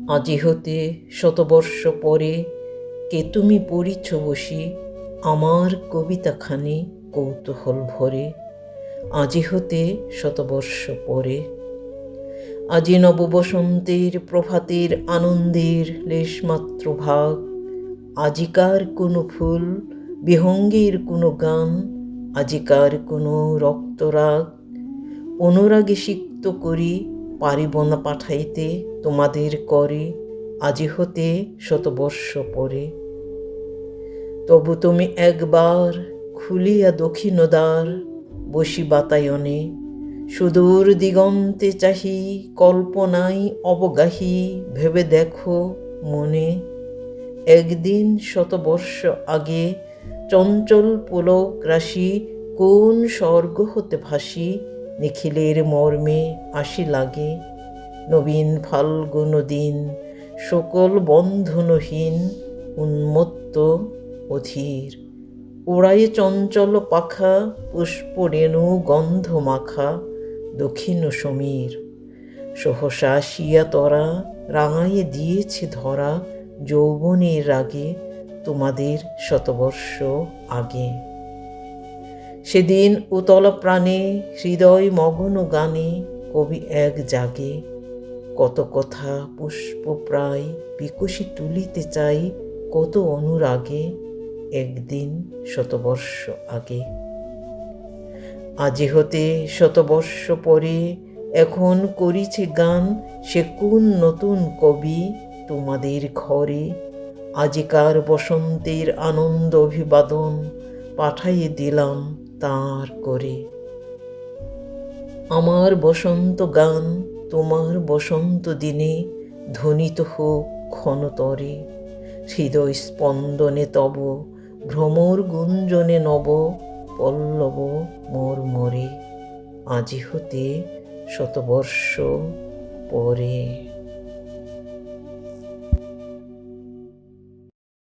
আজি হতে শতবর্ষ পরে কে তুমি পড়িছ বসি আমার কবিতাখানি কৌতূহল ভরে। আজি হতে শতবর্ষ পরে, আজি নববসন্তের প্রভাতের আনন্দের লেশমাত্র ভাগ, আজিকার কোনো ফুল বিহঙ্গের কোনো গান, আজিকার কোনো রক্তরাগ অনুরাগে সিক্ত করি পারিব না পাঠাইতে তোমাদের করে, আজি হতে শতবর্ষ পরে। তবু তুমি একবার খুলিয়া দক্ষিণ দ্বার, বসি বাতায়নে সুদূর দিগন্তে চাহি, কল্পনায় অবগাহী ভেবে দেখো মনে। একদিন শতবর্ষ আগে চঞ্চল পুলক রাশি কোন স্বর্গ হতে ভাসি নিখিলের মর্মে আসি লাগে। নবীন ফাল্গুন দিন সকল বন্ধনহীন উন্মত্ত অধীর, ওড়ায় চঞ্চল পাখা পুষ্পরেণু গন্ধ মাখা দক্ষিণ সমীর। সহসা আসিয়া তরা রাঙাইয়ে দিয়েছে ধরা যৌবনের রাগে তোমাদের শতবর্ষ আগে। সেদিন উতলা প্রাণে হৃদয় মগ্ন গানে কবি এক জাগে, কত কথা পুষ্প প্রায় বিকশি তুলিতে চাই কত অনুরাগে একদিন শতবর্ষ আগে। আজি হতে শতবর্ষ পরে এখন করিছে গান সে কোন নতুন কবি তোমাদের ঘরে। আজিকার বসন্তের আনন্দ অভিবাদন পাঠাইয়ে দিলাম তাঁর করে। আমার বসন্ত গান তোমার বসন্ত দিনে ধ্বনিত হোক ক্ষণতরে, হৃদয় স্পন্দনে তব ভ্রমর গুঞ্জনে নব পল্লব মর্মরে, আজি হতে শতবর্ষ পরে।